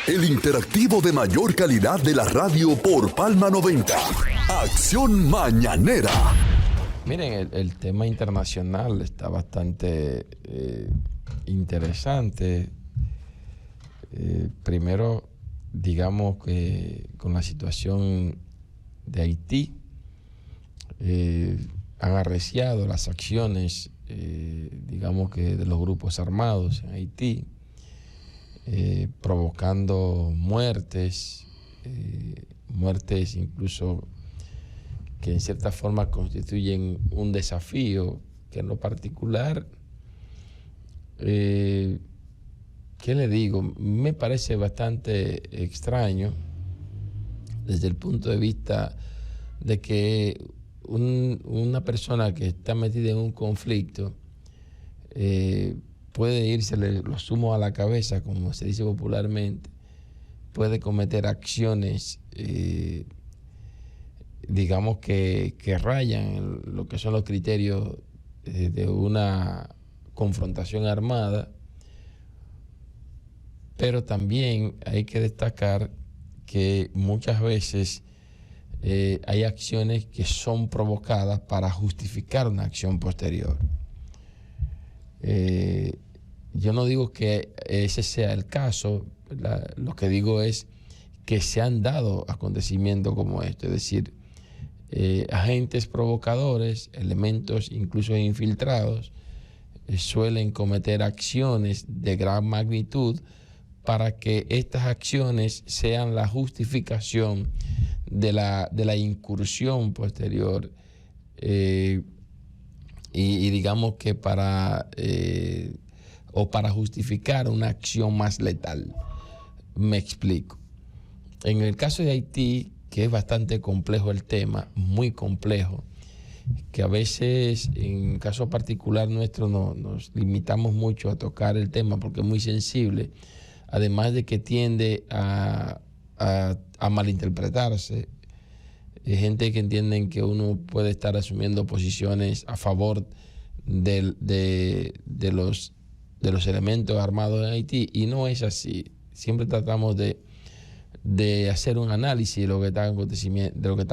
El interactivo de mayor calidad de la radio por Palma 90. Acción Mañanera. Miren, el tema internacional está bastante interesante. Primero, digamos que con la situación de Haití, han arreciado las acciones, digamos que de los grupos armados en Haití, provocando muertes incluso que en cierta forma constituyen un desafío que en lo particular, ¿qué le digo? Me parece bastante extraño desde el punto de vista de que una persona que está metida en un conflicto puede irse los humos a la cabeza, como se dice popularmente, puede cometer acciones digamos que rayan lo que son los criterios de una confrontación armada, pero también hay que destacar que muchas veces hay acciones que son provocadas para justificar una acción posterior. Yo no digo que ese sea el caso, lo que digo es que se han dado acontecimientos como este, es decir, agentes provocadores, elementos incluso infiltrados, suelen cometer acciones de gran magnitud para que estas acciones sean la justificación de la incursión posterior y digamos que para justificar una acción más letal. Me explico. En el caso de Haití, que es bastante complejo el tema, muy complejo, que a veces en caso particular nuestro nos limitamos mucho a tocar el tema porque es muy sensible, además de que tiende a malinterpretarse. Hay gente que entienden que uno puede estar asumiendo posiciones a favor de los elementos armados en Haití, y no es así. Siempre tratamos de hacer un análisis de lo que está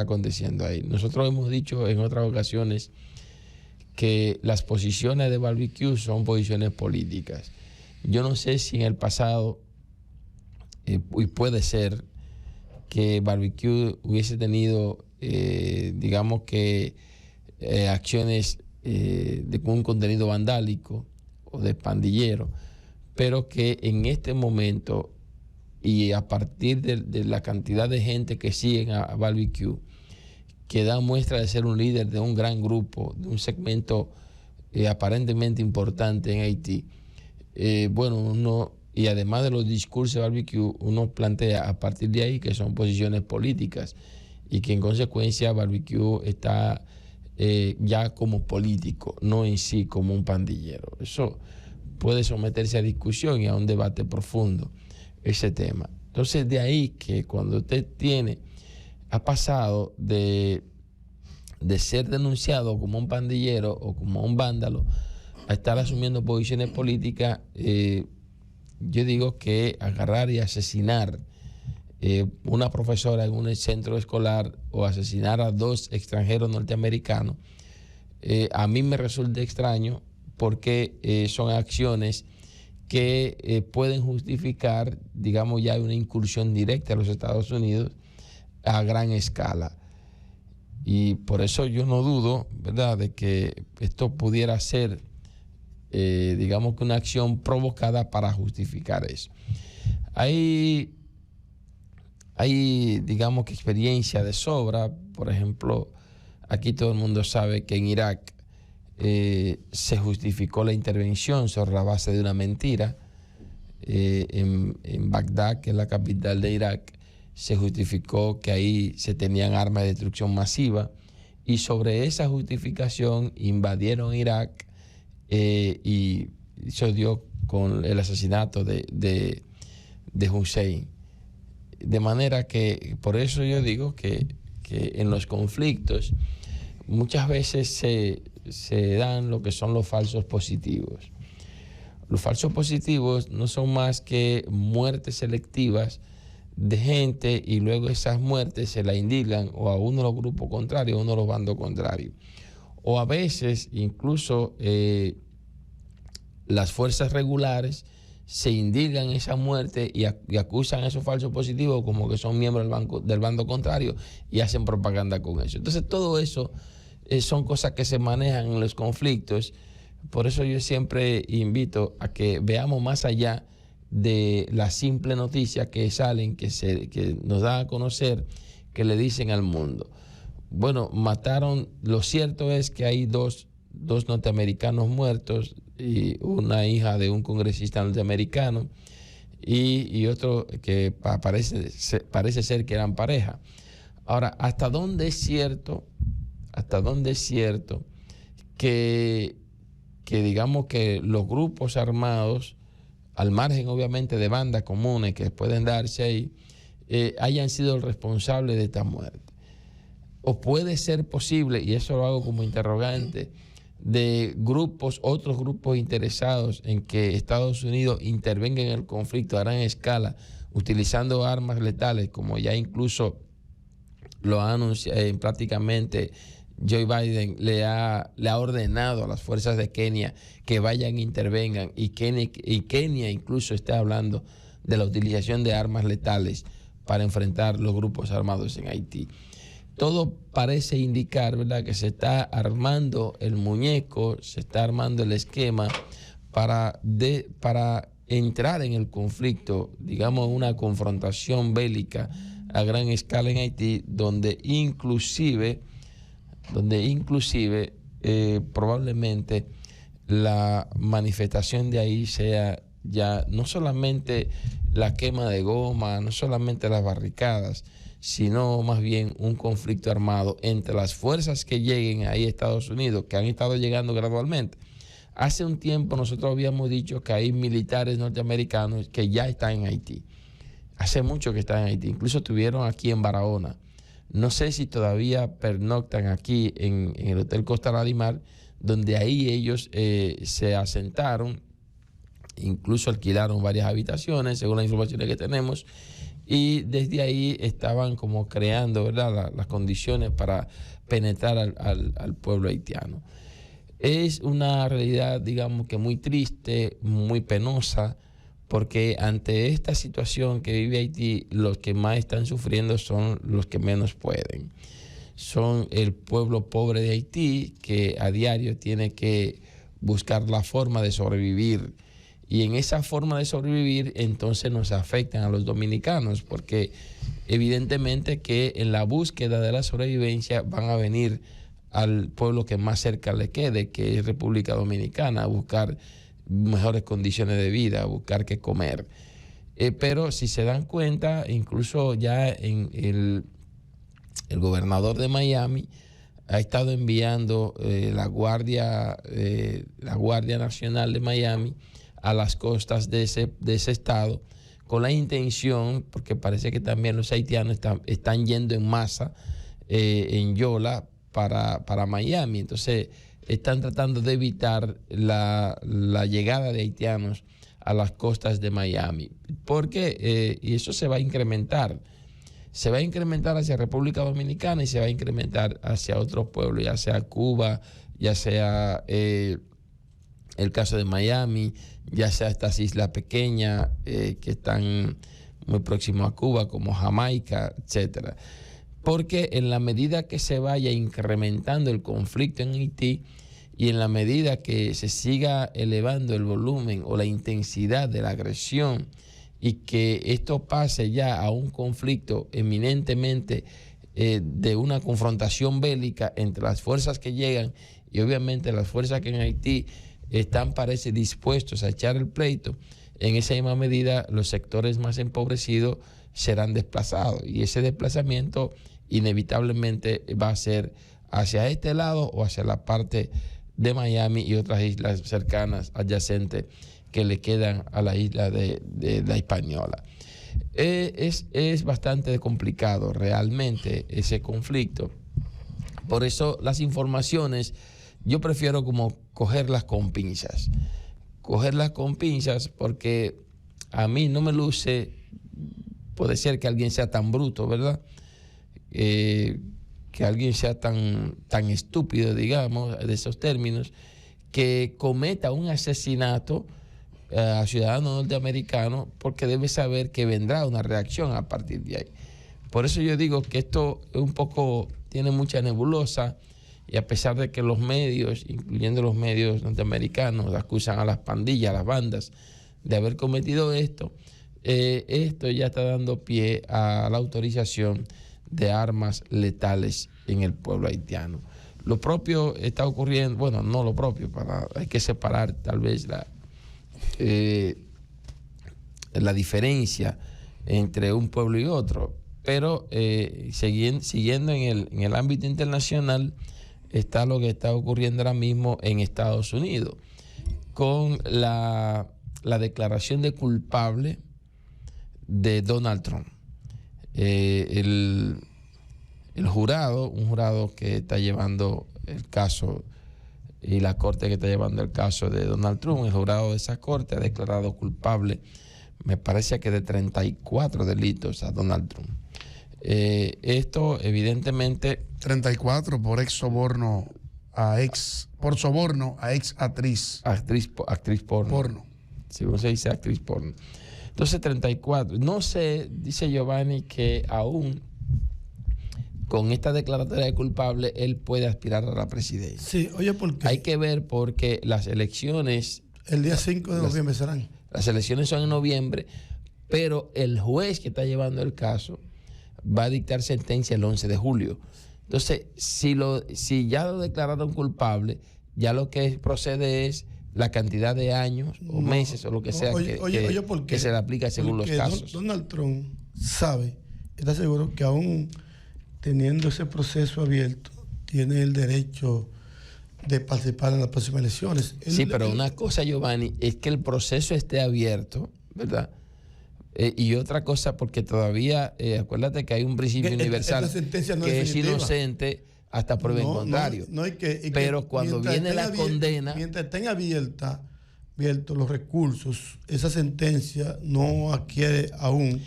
aconteciendo ahí. Nosotros hemos dicho en otras ocasiones que las posiciones de Barbecue son posiciones políticas. Yo no sé si en el pasado, y puede ser, que Barbecue hubiese tenido, digamos que, acciones con un contenido vandálico o de pandillero, pero que en este momento y a partir de la cantidad de gente que siguen a Barbecue, que da muestra de ser un líder de un gran grupo, de un segmento aparentemente importante en Haití, y además de los discursos de Barbecue, uno plantea a partir de ahí que son posiciones políticas y que en consecuencia Barbecue está ya como político, no en sí como un pandillero. Eso puede someterse a discusión y a un debate profundo, ese tema. Entonces, de ahí que cuando usted ha pasado de ser denunciado como un pandillero o como un vándalo a estar asumiendo posiciones políticas, yo digo que agarrar y asesinar una profesora en un centro escolar o asesinar a 2 extranjeros norteamericanos, a mí me resulta extraño porque son acciones que pueden justificar, digamos, ya una incursión directa a los Estados Unidos a gran escala. Y por eso yo no dudo, ¿verdad?, de que esto pudiera ser, digamos, que una acción provocada para justificar eso. Hay, digamos, que experiencia de sobra. Por ejemplo, aquí todo el mundo sabe que en Irak se justificó la intervención sobre la base de una mentira. En Bagdad, que es la capital de Irak, se justificó que ahí se tenían armas de destrucción masiva, y sobre esa justificación invadieron Irak y eso dio con el asesinato de Hussein. De manera que por eso yo digo que en los conflictos muchas veces se dan lo que son los falsos positivos. Los falsos positivos no son más que muertes selectivas de gente y luego esas muertes se la indican o a uno de los grupos contrarios o a uno de los bandos contrarios. O a veces incluso las fuerzas regulares se indican esa muerte y acusan a esos falsos positivos como que son miembros del bando contrario y hacen propaganda con eso. Entonces todo eso son cosas que se manejan en los conflictos. Por eso yo siempre invito a que veamos más allá de la simple noticia que salen, que nos dan a conocer, que le dicen al mundo. Bueno, mataron, lo cierto es que hay dos norteamericanos muertos y una hija de un congresista norteamericano y otro que parece ser que eran pareja. Ahora, ¿hasta dónde es cierto que digamos que los grupos armados, al margen obviamente de bandas comunes que pueden darse ahí, hayan sido el responsable de esta muerte? ¿O puede ser posible, y eso lo hago como interrogante, de otros grupos interesados en que Estados Unidos intervenga en el conflicto a gran escala, utilizando armas letales, como ya incluso lo ha anunciado prácticamente Joe Biden, le ha ordenado a las fuerzas de Kenia que vayan e intervengan, y Kenia incluso está hablando de la utilización de armas letales para enfrentar los grupos armados en Haití? Todo parece indicar, ¿verdad?, que se está armando el muñeco, se está armando el esquema para entrar en el conflicto, digamos, una confrontación bélica a gran escala en Haití, donde inclusive probablemente la manifestación de ahí sea ya no solamente la quema de goma, no solamente las barricadas, sino más bien un conflicto armado entre las fuerzas que lleguen ahí a Estados Unidos, que han estado llegando gradualmente. Hace un tiempo nosotros habíamos dicho que hay militares norteamericanos que ya están en Haití. Hace mucho que están en Haití. Incluso estuvieron aquí en Barahona. No sé si todavía pernoctan aquí en el Hotel Costa Larimar, donde ahí ellos se asentaron, incluso alquilaron varias habitaciones, según las informaciones que tenemos, y desde ahí estaban como creando, ¿verdad?, las condiciones para penetrar al pueblo haitiano. Es una realidad, digamos, que muy triste, muy penosa, porque ante esta situación que vive Haití, los que más están sufriendo son los que menos pueden. Son el pueblo pobre de Haití, que a diario tiene que buscar la forma de sobrevivir. Y en esa forma de sobrevivir, entonces nos afectan a los dominicanos, porque evidentemente que en la búsqueda de la sobrevivencia van a venir al pueblo que más cerca le quede, que es República Dominicana, a buscar mejores condiciones de vida, a buscar qué comer. Pero si se dan cuenta, incluso ya en el gobernador de Miami ha estado enviando la Guardia Nacional de Miami a las costas de ese estado, con la intención, porque parece que también los haitianos están yendo en masa en Yola para Miami. Entonces están tratando de evitar la llegada de haitianos a las costas de Miami, porque y eso se va a incrementar hacia República Dominicana y se va a incrementar hacia otros pueblos, ya sea Cuba, ya sea el caso de Miami, ya sea estas islas pequeñas que están muy próximos a Cuba, como Jamaica, etcétera. Porque en la medida que se vaya incrementando el conflicto en Haití y en la medida que se siga elevando el volumen o la intensidad de la agresión y que esto pase ya a un conflicto eminentemente de una confrontación bélica entre las fuerzas que llegan y obviamente las fuerzas que en Haití parece dispuestos a echar el pleito, en esa misma medida los sectores más empobrecidos serán desplazados, y ese desplazamiento inevitablemente va a ser hacia este lado o hacia la parte de Miami y otras islas cercanas, adyacentes, que le quedan a la isla de la Hispaniola. Es bastante complicado realmente ese conflicto. Por eso las informaciones yo prefiero como cogerlas con pinzas. cogerlas con pinzas, porque a mí no me luce, puede ser que alguien sea tan bruto, ¿verdad? Que alguien sea tan estúpido, digamos, de esos términos, que cometa un asesinato a ciudadanos norteamericanos, porque debe saber que vendrá una reacción a partir de ahí. Por eso yo digo que esto es un poco, tiene mucha nebulosa, y a pesar de que los medios, incluyendo los medios norteamericanos, acusan a las pandillas, a las bandas, de haber cometido esto, esto ya está dando pie a la autorización de armas letales en el pueblo haitiano. Lo propio está ocurriendo, bueno, no lo propio, hay que separar tal vez la diferencia entre un pueblo y otro, pero siguiendo en el ámbito internacional está lo que está ocurriendo ahora mismo en Estados Unidos, con la declaración de culpable de Donald Trump. El jurado, un jurado que está llevando el caso, y la corte que está llevando el caso de Donald Trump, el jurado de esa corte ha declarado culpable, me parece que de 34 delitos a Donald Trump. Esto evidentemente... 34 por soborno a ex actriz. Actriz porno. Según se dice, actriz porno. Entonces 34. No sé, dice Giovanni, que aún con esta declaratoria de culpable él puede aspirar a la presidencia. Sí, oye, ¿por qué? Hay que ver, porque las elecciones... El día 5 de noviembre serán. Las elecciones son en noviembre, pero el juez que está llevando el caso va a dictar sentencia el 11 de julio. Entonces, si ya lo declararon culpable, ya lo que procede es la cantidad de años o meses o lo que sea que se le aplica según los casos. Donald Trump está seguro que aún teniendo ese proceso abierto, tiene el derecho de participar en las próximas elecciones. Pero una cosa, Giovanni, es que el proceso esté abierto, ¿verdad? Y otra cosa, porque todavía, acuérdate que hay un principio universal que es inocente hasta prueba en contrario. Pero cuando viene la condena... Mientras estén abiertos los recursos, esa sentencia no adquiere aún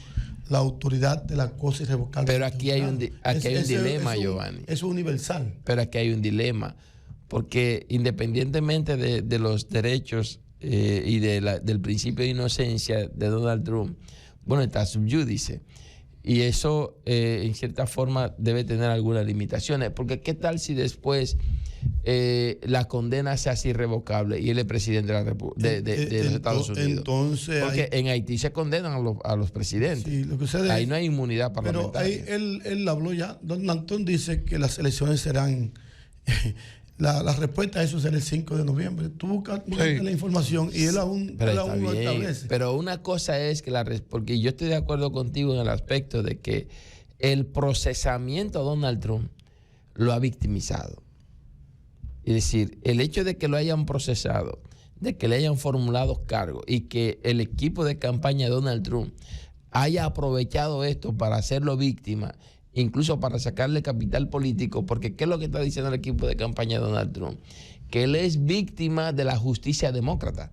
la autoridad de la cosa irrevocable. Pero aquí hay un dilema, Giovanni. Eso es universal. Pero aquí hay un dilema, porque independientemente de los derechos y del principio de inocencia de Donald Trump, bueno, está sub judice. Y eso, en cierta forma, debe tener algunas limitaciones. Porque ¿qué tal si después la condena se hace irrevocable y él es presidente de los Estados Unidos? Entonces, porque en Haití se condenan a los presidentes. Sí, lo que ahí no hay inmunidad parlamentaria. Pero ahí él habló ya. Donald Trump dice que las elecciones serán... La respuesta a eso será el 5 de noviembre. Tú buscas la información y él aún lo establece. Pero una cosa es que porque yo estoy de acuerdo contigo en el aspecto de que el procesamiento a Donald Trump lo ha victimizado. Es decir, el hecho de que lo hayan procesado, de que le hayan formulado cargos y que el equipo de campaña de Donald Trump haya aprovechado esto para hacerlo víctima, incluso para sacarle capital político, porque ¿qué es lo que está diciendo el equipo de campaña de Donald Trump? Que él es víctima de la justicia demócrata.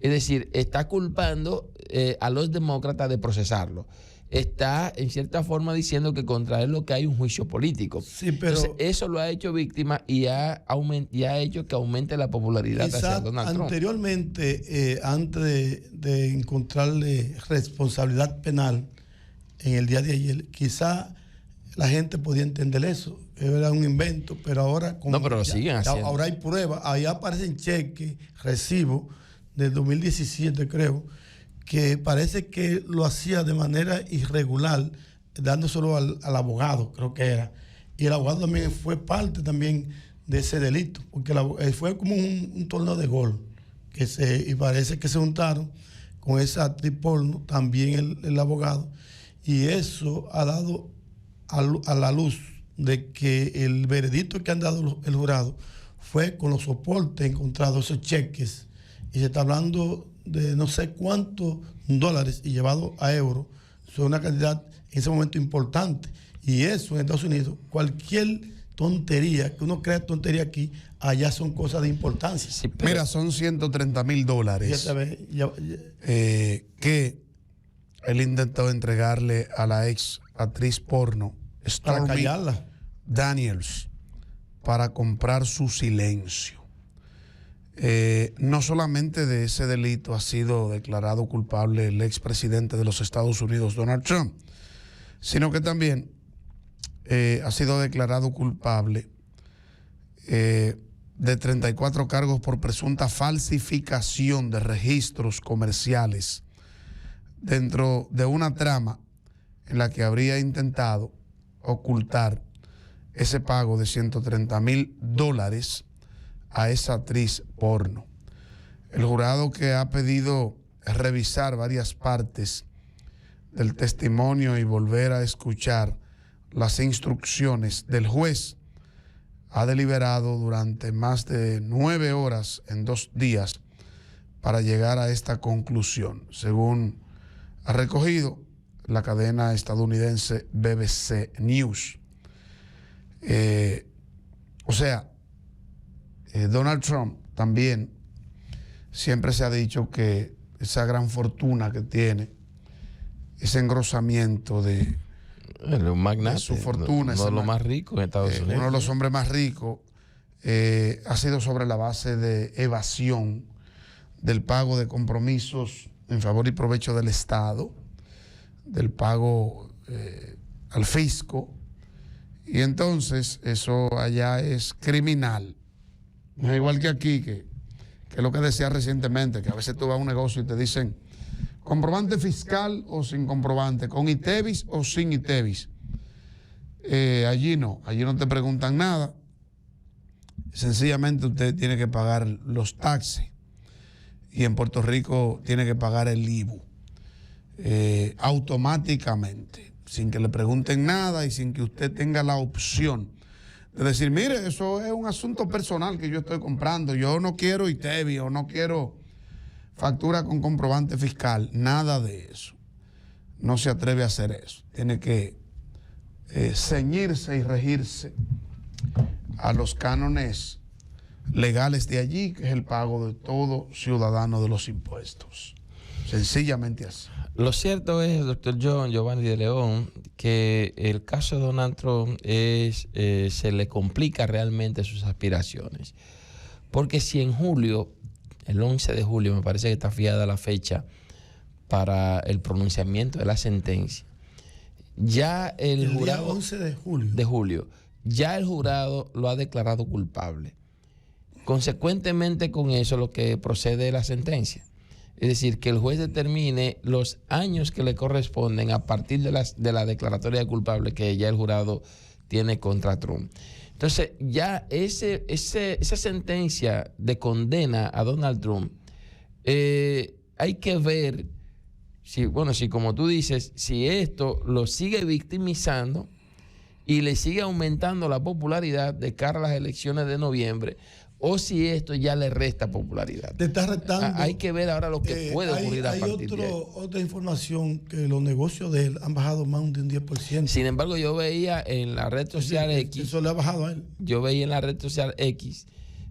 Es decir, está culpando a los demócratas de procesarlo. Está, en cierta forma, diciendo que contra él lo que hay un juicio político. Sí, pero entonces, eso lo ha hecho víctima y ha hecho que aumente la popularidad hacia Donald Trump. Anteriormente, antes de encontrarle responsabilidad penal en el día de ayer, quizá la gente podía entender eso, era un invento, pero ahora pero lo siguen haciendo. Ahora hay pruebas, ahí aparecen cheques, recibos del 2017 creo, que parece que lo hacía de manera irregular, dándoselo al abogado, creo que era, y el abogado también fue parte también de ese delito, porque fue como un torneo de gol, y parece que se juntaron con esa actriz porno, también el abogado, y eso ha dado a la luz de que el veredicto que han dado el jurado fue con los soportes encontrados, esos cheques, y se está hablando de no sé cuántos dólares y llevado a euros, son una cantidad en ese momento importante, y eso en Estados Unidos, cualquier tonterías, que uno crea tontería aquí, allá son cosas de importancia. Sí, pero, Mira, son $130,000 que él intentó entregarle a la ex actriz porno para Stormy callarla. Daniels para comprar su silencio. No solamente de ese delito ha sido declarado culpable el expresidente de los Estados Unidos, Donald Trump, sino que también ha sido declarado culpable de 34 cargos por presunta falsificación de registros comerciales dentro de una trama en la que habría intentado ocultar ese pago de $130,000 a esa actriz porno. El jurado, que ha pedido revisar varias partes del testimonio y volver a escuchar las instrucciones del juez, ha deliberado durante más de 9 horas en 2 días para llegar a esta conclusión, según ha recogido la cadena estadounidense BBC News. Donald Trump también siempre se ha dicho que esa gran fortuna que tiene, ese engrosamiento de su fortuna, uno de los más ricos en Estados Unidos. Uno de los hombres más ricos, ha sido sobre la base de evasión del pago de compromisos en favor y provecho del Estado, del pago al fisco, y entonces eso allá es criminal. No es igual que aquí, que es lo que decía recientemente, que a veces tú vas a un negocio y te dicen comprobante fiscal o sin comprobante, con ITEVIS o sin ITEVIS. Allí no te preguntan nada, sencillamente usted tiene que pagar los taxes, y en Puerto Rico tiene que pagar el IVU automáticamente, sin que le pregunten nada y sin que usted tenga la opción de decir, mire, eso es un asunto personal que yo estoy comprando, yo no quiero ITEVIS o no quiero factura con comprobante fiscal, nada de eso. No se atreve a hacer eso. Tiene que ceñirse y regirse a los cánones legales de allí, que es el pago de todo ciudadano de los impuestos. Sencillamente así. Lo cierto es, doctor Giovanni de León, que el caso de Donald Trump se le complica realmente sus aspiraciones. Porque si en julio, el 11 de julio, me parece que está fijada la fecha para el pronunciamiento de la sentencia, ya el jurado... Día 11 de julio. De julio. Ya el jurado lo ha declarado culpable. Consecuentemente con eso, lo que procede es la sentencia. Es decir, que el juez determine los años que le corresponden a partir de la declaratoria de culpable que ya el jurado tiene contra Trump. Entonces, ya esa sentencia de condena a Donald Trump, hay que ver si como tú dices, si esto lo sigue victimizando y le sigue aumentando la popularidad de cara a las elecciones de noviembre, o si esto ya le resta popularidad. Te está restando. Hay que ver ahora lo que puede ocurrir a partir de ahí. Otra información, que los negocios de él han bajado más de un 10%. Sin embargo, yo veía en la red social X. Eso le ha bajado a él. Yo veía en la red social X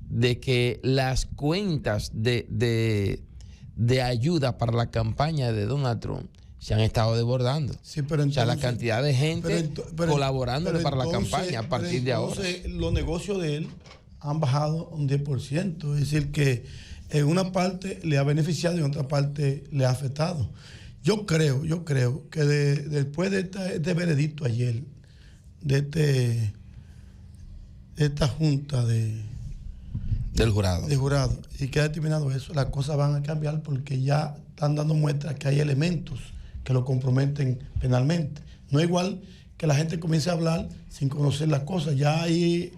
de que las cuentas de ayuda para la campaña de Donald Trump se han estado desbordando. Sí, pero entonces, o sea, la cantidad de gente colaborándole para la campaña a partir de ahora. Los negocios de él han bajado un 10%. Es decir, que en una parte le ha beneficiado y en otra parte le ha afectado. Yo creo que después de este veredicto ayer, de esta junta del jurado, y que ha determinado eso, las cosas van a cambiar, porque ya están dando muestras que hay elementos que lo comprometen penalmente. No es igual que la gente comience a hablar sin conocer las cosas. Ya ahí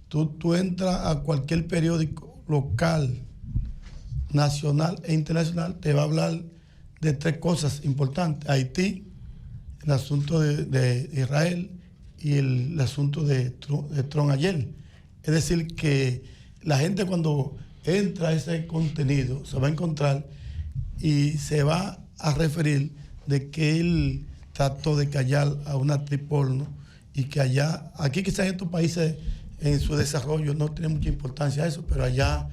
tú entras a cualquier periódico local, nacional e internacional, te va a hablar de 3 cosas importantes: Haití, el asunto de Israel y el asunto de Trump ayer. Es decir, que la gente, cuando entra a ese contenido, se va a encontrar y se va a referir de que él trató de callar a una actriz porno, y que aquí quizás en estos países en su desarrollo no tiene mucha importancia eso, pero allá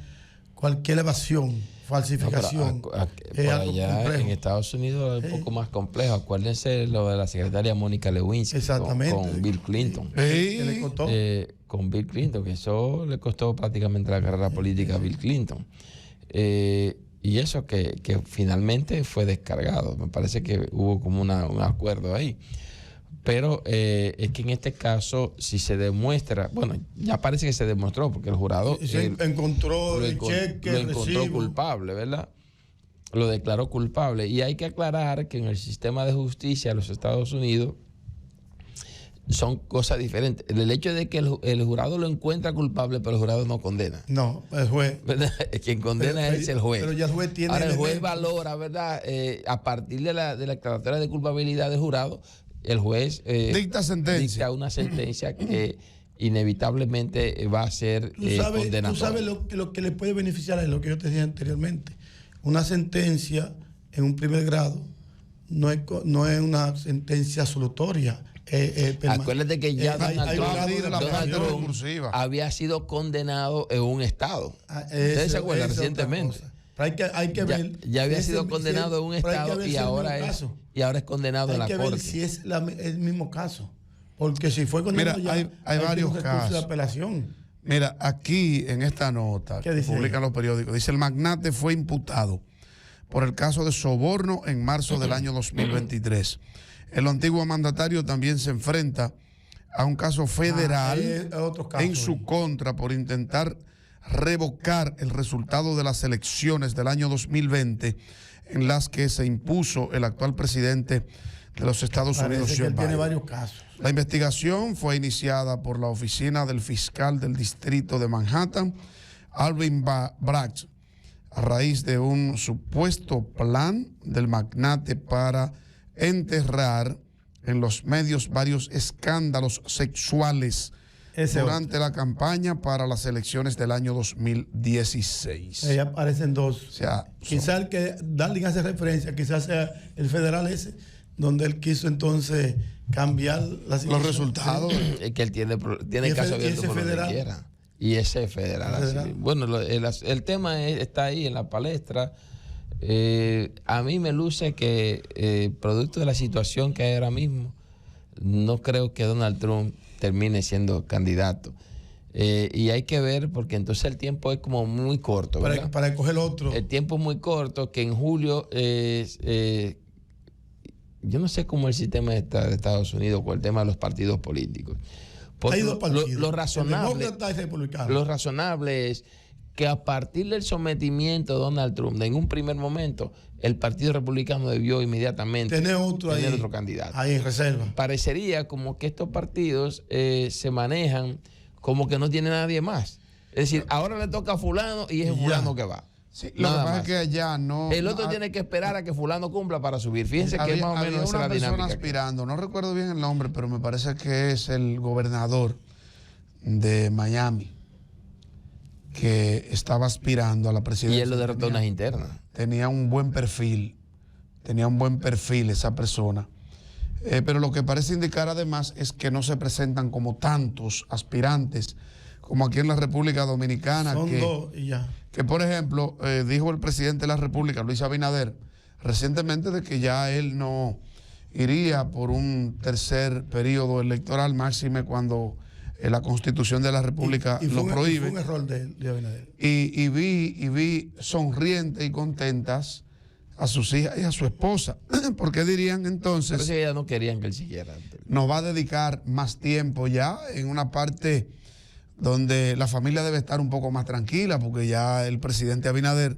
cualquier evasión, falsificación, por allá complejo. En Estados Unidos es un poco más complejo. Acuérdense lo de la secretaria Mónica Lewinsky. Exactamente. Con Bill Clinton. ¿Qué le costó? Con Bill Clinton, que eso le costó prácticamente la carrera política a Bill Clinton. Y eso que finalmente fue descargado. Me parece que hubo como un acuerdo ahí. Pero es que en este caso, si se demuestra, bueno, ya parece que se demostró, porque el jurado encontró el cheque, lo encontró culpable, ¿verdad? Lo declaró culpable. Y hay que aclarar que en el sistema de justicia de los Estados Unidos son cosas diferentes. El hecho de que el jurado lo encuentra culpable, pero el jurado no condena. No, el juez. ¿Verdad? Quien condena es el juez. Pero ya el juez tiene. Ahora el juez valora, ¿verdad? A partir de la declaratoria de culpabilidad del jurado, el juez dicta una sentencia que inevitablemente va a ser condenatoria. Tú sabes lo que le puede beneficiar a él, lo que yo te dije anteriormente. Una sentencia en un primer grado no es una sentencia absolutoria. Acuérdate que ya Donald Trump había sido condenado en un estado. ¿Ustedes se acuerdan recientemente? Hay que ver. Ya había sido condenado en un estado y ahora es condenado en la corte. Hay que ver si es el mismo caso. Porque si fue condenado, mira, hay varios casos de apelación. Mira, aquí en esta nota que publican los periódicos, dice: el magnate fue imputado por el caso de soborno en marzo del año 2023. El antiguo mandatario también se enfrenta a un caso federal en su contra por intentar revocar el resultado de las elecciones del año 2020 en las que se impuso el actual presidente de los Estados Unidos, Joe Biden. Tiene varios casos. La investigación fue iniciada por la oficina del fiscal del distrito de Manhattan, Alvin Bragg, a raíz de un supuesto plan del magnate para enterrar en los medios varios escándalos sexuales durante la campaña para las elecciones del año 2016. Ahí aparecen dos. O sea, quizás el que Darling hace referencia, quizás sea el federal ese, donde él quiso entonces cambiar los resultados. Es que él tiene el caso abierto por donde quiera. Y ese federal. Bueno, el tema está ahí en la palestra. A mí me luce que producto de la situación que hay ahora mismo, no creo que Donald Trump termine siendo candidato. Y hay que ver, porque entonces el tiempo es como muy corto, ¿verdad? Para escoger otro. El tiempo es muy corto, que en julio yo no sé cómo el sistema está de Estados Unidos con el tema de los partidos políticos. Hay dos partidos, lo razonable, el demócrata y republicano. Lo razonable es que a partir del sometimiento de Donald Trump, en un primer momento, el Partido Republicano debió inmediatamente tener otro candidato. Ahí en reserva. Parecería como que estos partidos se manejan como que no tiene nadie más. Es decir, ahora le toca a fulano y es fulano que va. Sí, lo que pasa es que allá no. El otro tiene que esperar a que fulano cumpla para subir. Fíjense que más o menos esa es la dinámica. Aspirando, no recuerdo bien el nombre, pero me parece que es el gobernador de Miami, que estaba aspirando a la presidencia. Y él lo derrotó en las internas. Tenía un buen perfil esa persona. Pero lo que parece indicar además es que no se presentan como tantos aspirantes como aquí en la República Dominicana. Son dos y ya. Que por ejemplo, dijo el presidente de la República, Luis Abinader, recientemente, de que ya él no iría por un tercer periodo electoral, máxime cuando la Constitución de la República lo prohíbe. Fue un error de Abinader. Y vi sonrientes y contentas a sus hijas y a su esposa, porque dirían entonces... Pero si ellas no querían que él siguiera. Nos va a dedicar más tiempo ya en una parte donde la familia debe estar un poco más tranquila, porque ya el presidente Abinader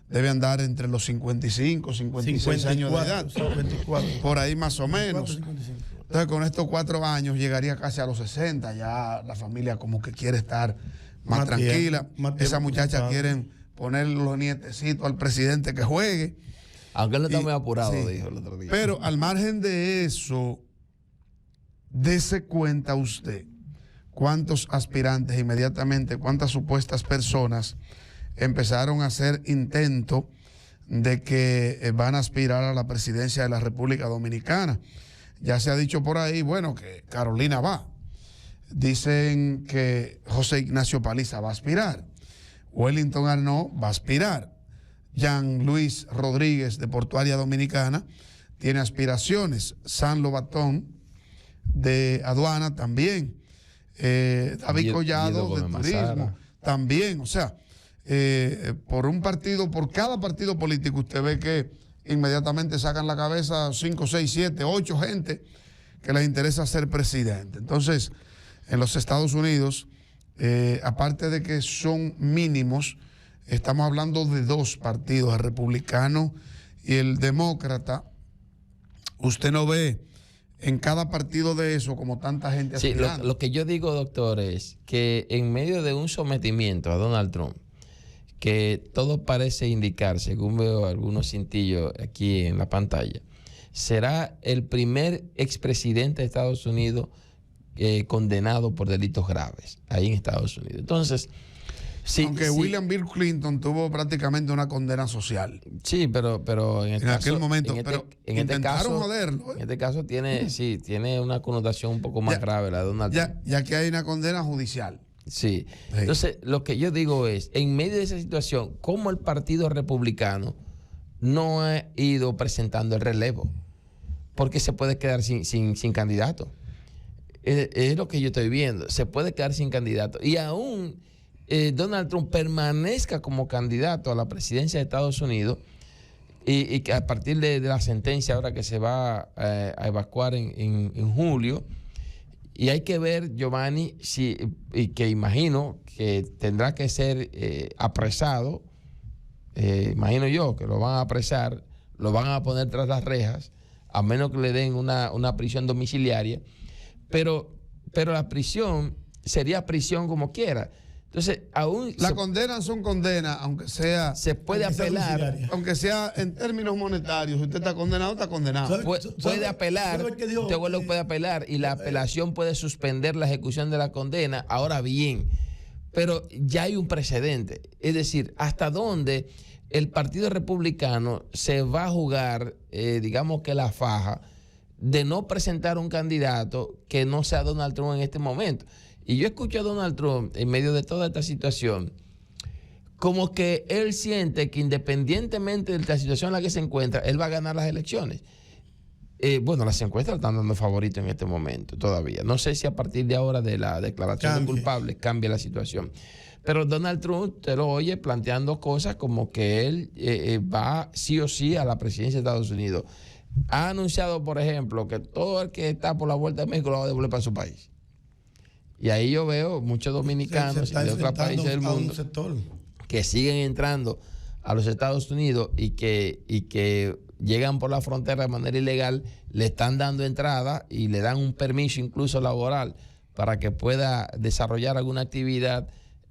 debe andar entre los 55, 56 años de edad. 54. Por ahí más o menos. 55. Entonces, con estos 4 años llegaría casi a los 60. Ya la familia como que quiere estar más tranquila. Esa muchacha quieren poner los nietecitos al presidente que juegue. Aunque él no está muy apurado, sí, dijo el otro día. Pero al margen de eso, dése cuenta usted cuántos aspirantes inmediatamente, cuántas supuestas personas empezaron a hacer intento de que van a aspirar a la presidencia de la República Dominicana. Ya se ha dicho por ahí, bueno, que Carolina va. Dicen que José Ignacio Paliza va a aspirar. Wellington Arnaud va a aspirar. Jean Luis Rodríguez de Portuaria Dominicana tiene aspiraciones. San Lobatón de Aduana también. David Collado de Turismo también. O sea, por cada partido político usted ve que inmediatamente sacan la cabeza 5, 6, 7, 8 gente que les interesa ser presidente. Entonces, en los Estados Unidos, aparte de que son mínimos, estamos hablando de 2 partidos, el republicano y el demócrata. Usted no ve en cada partido de eso como tanta gente aspirando. Sí, lo que yo digo, doctor, es que en medio de un sometimiento a Donald Trump, que todo parece indicar, según veo algunos cintillos aquí en la pantalla, será el primer expresidente de Estados Unidos condenado por delitos graves ahí en Estados Unidos. Entonces, sí, aunque William Bill Clinton tuvo prácticamente una condena social. Sí, pero en aquel momento, en este caso, joderlo. En este caso tiene una connotación un poco más grave la de Donald Trump. Ya que hay una condena judicial. Sí. Entonces, lo que yo digo es, en medio de esa situación, ¿cómo el Partido Republicano no ha ido presentando el relevo? Porque se puede quedar sin candidato. Es lo que yo estoy viendo. Se puede quedar sin candidato. Y aún Donald Trump permanezca como candidato a la presidencia de Estados Unidos y que a partir de la sentencia ahora que se va a evacuar en julio. Y hay que ver, Giovanni, y que imagino que tendrá que ser apresado, imagino yo que lo van a apresar, lo van a poner tras las rejas, a menos que le den una prisión domiciliaria, pero la prisión sería prisión como quiera. Entonces, aún... Las condenas son condenas, aunque sea... Se puede apelar. Aunque sea en términos monetarios. Si usted está condenado, está condenado. Puede apelar. Usted puede apelar y la apelación puede suspender la ejecución de la condena. Ahora bien, pero ya hay un precedente. Es decir, hasta dónde el Partido Republicano se va a jugar, digamos que la faja, de no presentar un candidato que no sea Donald Trump en este momento. Y yo escucho a Donald Trump en medio de toda esta situación, como que él siente que independientemente de la situación en la que se encuentra, él va a ganar las elecciones. Bueno, las encuestas están dando favorito en este momento todavía. No sé si a partir de ahora de la declaración de culpables cambia la situación. Pero Donald Trump te lo oye planteando cosas como que él va sí o sí a la presidencia de Estados Unidos. Ha anunciado, por ejemplo, que todo el que está por la vuelta de México lo va a devolver para su país. Y ahí yo veo muchos dominicanos y de otros países del mundo que siguen entrando a los Estados Unidos y que llegan por la frontera de manera ilegal, le están dando entrada y le dan un permiso incluso laboral para que pueda desarrollar alguna actividad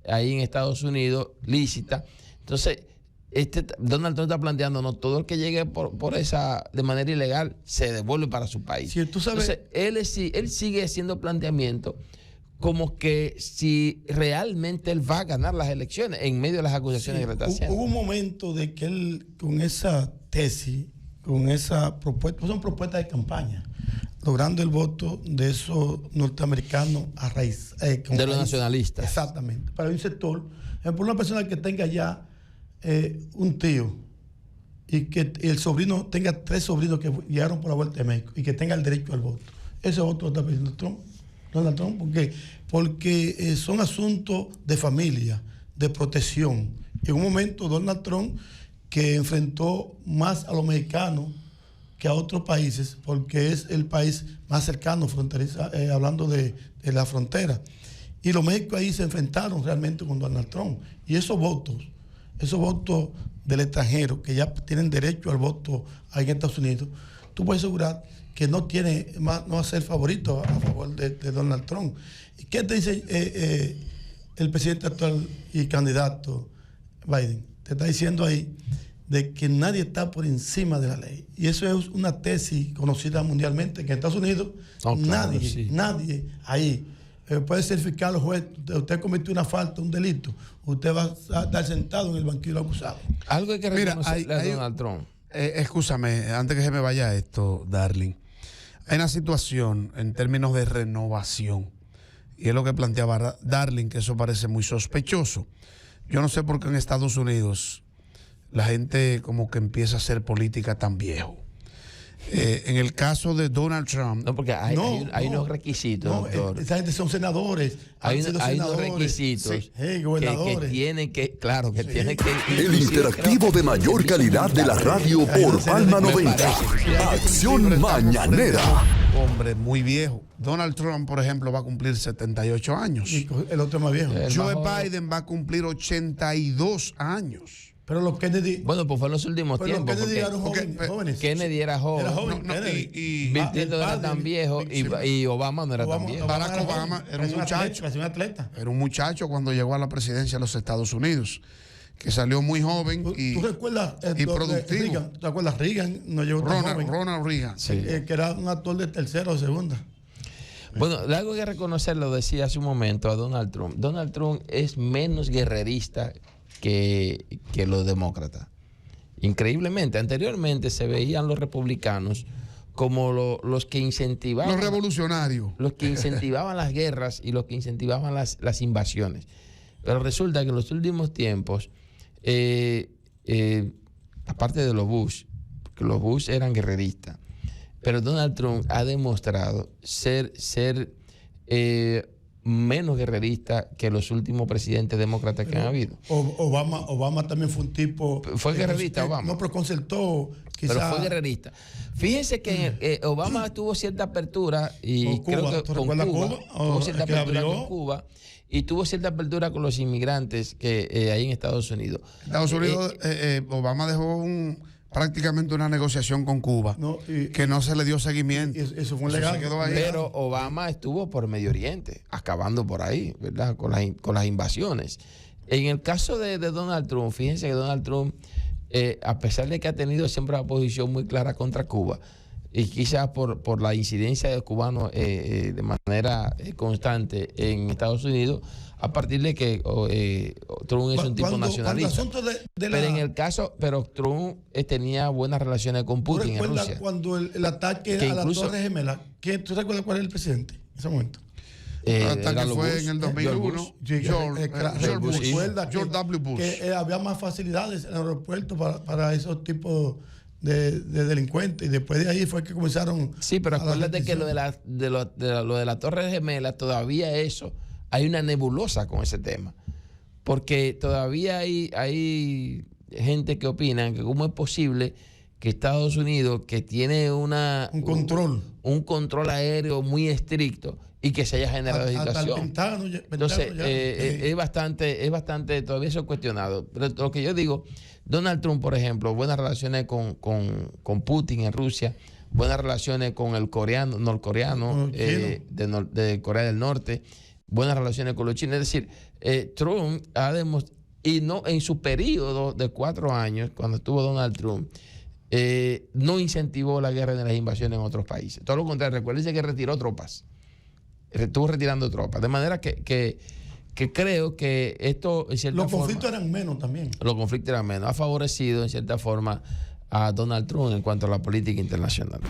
ahí en Estados Unidos lícita. Entonces, Donald Trump está planteando, no, todo el que llegue por esa de manera ilegal se devuelve para su país. Sí, tú sabes. Entonces, él sigue haciendo planteamientos como que si realmente él va a ganar las elecciones en medio de las acusaciones que le está haciendo. Hubo un momento de que él, con esa tesis, con esa propuesta, pues son propuestas de campaña, logrando el voto de esos norteamericanos a raíz. De los nacionalistas. Exactamente. Para un sector, por una persona que tenga ya un tío y que el sobrino tenga 3 sobrinos que llegaron por la vuelta de México y que tenga el derecho al voto. Ese voto lo está pidiendo Donald Trump, porque son asuntos de familia, de protección. Y en un momento Donald Trump, que enfrentó más a los mexicanos que a otros países, porque es el país más cercano, fronteriza, hablando de la frontera. Y los méxicos ahí se enfrentaron realmente con Donald Trump. Y esos votos del extranjero, que ya tienen derecho al voto ahí en Estados Unidos, tú puedes asegurar que no va a ser favorito a favor de Donald Trump. ¿Y qué te dice el presidente actual y candidato Biden? Te está diciendo ahí de que nadie está por encima de la ley. Y eso es una tesis conocida mundialmente, que en Estados Unidos nadie ahí puede ser fiscal o juez. Usted cometió una falta, un delito, usted va a estar sentado en el banquillo acusado. Algo hay que reconocerle a Donald Trump. Escúchame, antes que se me vaya esto, Darling. Hay una situación en términos de renovación Y es lo que planteaba Darling, que eso parece muy sospechoso. Yo no sé por qué en Estados Unidos la gente como que empieza a hacer política tan viejo. En el caso de Donald Trump... No, porque hay unos requisitos, doctor. Esa gente son senadores. Hay unos requisitos que tienen que... Claro, que tienen que... El interactivo de mayor calidad de la radio por Palma 90. Acción Mañanera. Hombre, muy viejo. Donald Trump, por ejemplo, va a cumplir 78 años. Y el otro más viejo. Joe Biden va a cumplir 82 años. Pero los Kennedy... Bueno, pues fue en los últimos tiempos. Kennedy eran jóvenes. Kennedy era joven. Era joven. Bill Clinton era tan viejo y Obama no era tan viejo. Barack Obama era un muchacho. Era un atleta. Era un muchacho cuando llegó a la presidencia de los Estados Unidos, que salió muy joven y productivo. ¿Te acuerdas? Reagan no llegó tan joven. Ronald Reagan. Sí. Que era un actor de tercera o segunda. Bueno, algo que reconocer, lo decía hace un momento a Donald Trump. Donald Trump es menos guerrerista que los demócratas. Increíblemente, anteriormente se veían los republicanos como los que incentivaban... Los revolucionarios. Los que incentivaban las guerras y los que incentivaban las invasiones. Pero resulta que en los últimos tiempos, aparte de los Bush, porque los Bush eran guerreristas, pero Donald Trump ha demostrado ser menos guerrerista que los últimos presidentes demócratas que han habido. Obama también fue un tipo... Fue guerrerista, Obama. No, pero concertó, quizás... Pero fue guerrerista. Fíjense que Obama tuvo cierta apertura y creo que con Cuba. Tuvo cierta apertura con Cuba y tuvo cierta apertura con los inmigrantes que hay en Estados Unidos. Estados Unidos, Obama dejó prácticamente una negociación con Cuba que no se le dio seguimiento. Eso fue legal. Pero Obama estuvo por Medio Oriente, acabando por ahí, ¿verdad? Con las invasiones. En el caso de Donald Trump, fíjense que Donald Trump, a pesar de que ha tenido siempre una posición muy clara contra Cuba, y quizás por la incidencia de cubanos de manera constante en Estados Unidos, a partir de que Trump es un tipo nacionalista. Pero en el caso, Trump tenía buenas relaciones con Putin en Rusia. Cuando el ataque a la Torre Gemela, ¿tú recuerdas cuál era el presidente en ese momento? El ataque fue en el 2001. George W. Bush. Que había más facilidades en el aeropuerto para esos tipos de delincuentes, y después de ahí fue que comenzaron. Sí, pero acuérdate que lo de la Torre Gemela, todavía eso, hay una nebulosa con ese tema, porque todavía hay gente que opina que cómo es posible que Estados Unidos, que tiene un control aéreo muy estricto, y que se haya generado situación. Entonces, es bastante, todavía eso es cuestionado. Pero lo que yo digo, Donald Trump, por ejemplo, buenas relaciones con Putin en Rusia, buenas relaciones con el norcoreano de Corea del Norte, buenas relaciones con los chinos. Es decir, Trump ha demostrado, y no en su periodo de 4 años, cuando estuvo Donald Trump, no incentivó la guerra ni las invasiones en otros países. Todo lo contrario, recuérdense que retiró tropas. Estuvo retirando tropas. De manera que creo que esto, en cierta forma... Los conflictos eran menos también. Los conflictos eran menos. Ha favorecido, en cierta forma, a Donald Trump en cuanto a la política internacional.